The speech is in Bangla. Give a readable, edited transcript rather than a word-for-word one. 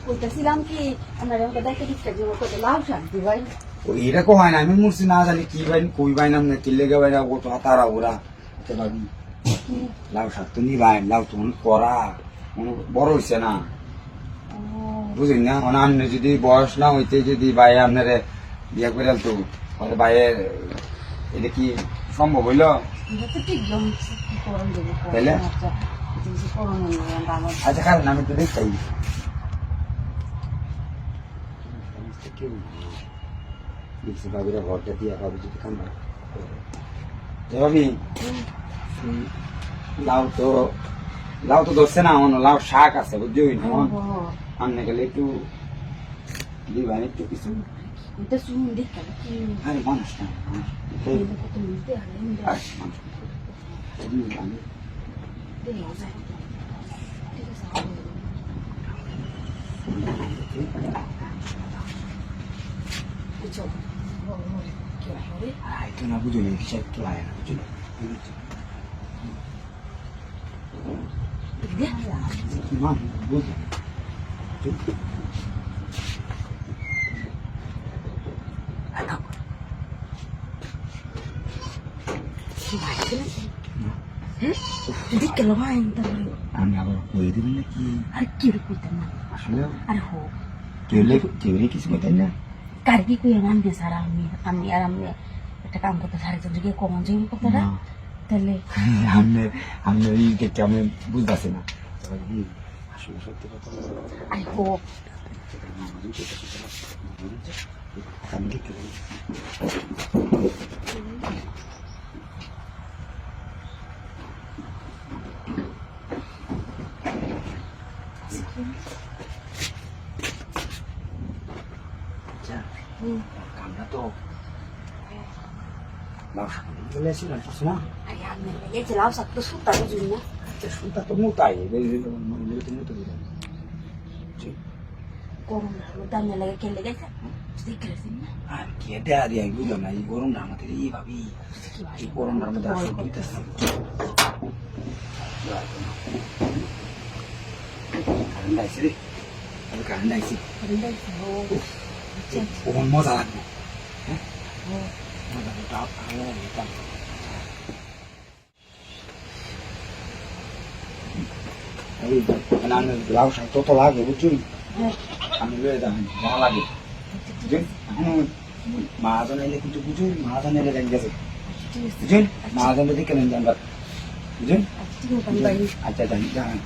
কইতেছিলাম কি আমার দেখতে দিচ্ছে লাভ শান্তি ভাই এরকম হয় না আমি মুরছি না জানি কি ভাই কই ভাই নাম না কিনলে গে ভাই ও তো তারা ওরা ভাবি লাউ শাক তো নি ভাই লাউ তো করা বড় হয়েছে না বুঝলেন না মানে আপনি যদি বয়স না হইতে যদি ভাই আপনারে বিয়ে করে তো তাহলে ভাইয়ের এটা কি সম্ভব হইল তাহলে আচ্ছা কারণ আমি তো দেখতাই দেখছি ভাবিরা ঘরটা দিয়া ভাবি যদি কান্না ভাবি লাউ তো ধরছে না আমার লাউ শাক আছে বুঝলি না আনতে গেলে একটু দিবেন একটু কিছু আরে মানুষ না itu na bujo ni kisah tu lah ya bujo. Dia? Gimana bujo? Ada. Jadi kalau main terus. Anda apa? Boleh di mana ki? Ada kiri kita mana? Asal? Ada ho. Kiri kisi kita na? Karki ku yang ambil sarang আমি আর আমি একটা কাম করতে সারি চন্দ্রকে কমন যাই কথাটা তাহলে আমি দেখতে আমি বুঝতেছি না আসলে সত্যি কথা আই হো আমি কি করি কামটা তো লাউ শাক চলে আসি না কিছু না এই যে লাউ শাক তো সুতা বুঝুন না সুতা তো মোটাই গরম দাম লাগে খেলে গেছে আর কি দেয়া দিয়ে বুঝলাম না এই গরমটা আমাদের এই ভাবি এই গরমটার মধ্যে আসলে বুঝতেছি কারেন্ট আইসি রে আমি কারেন্ট আইসি ওর মজা লাগবে হ্যাঁ মজা ডাব খাওয়া নিতাম আমি লাউ শাক তো লাগে বুঝছি আমি লয়ে যাবেন ভালো লাগে মহাজন এলে কিন্তু বুঝুন মহাজন এলে রেঞ্জ গেছে বুঝুন মহাজন যদি কেন জানবার বুঝুন আচ্ছা জানি জানেন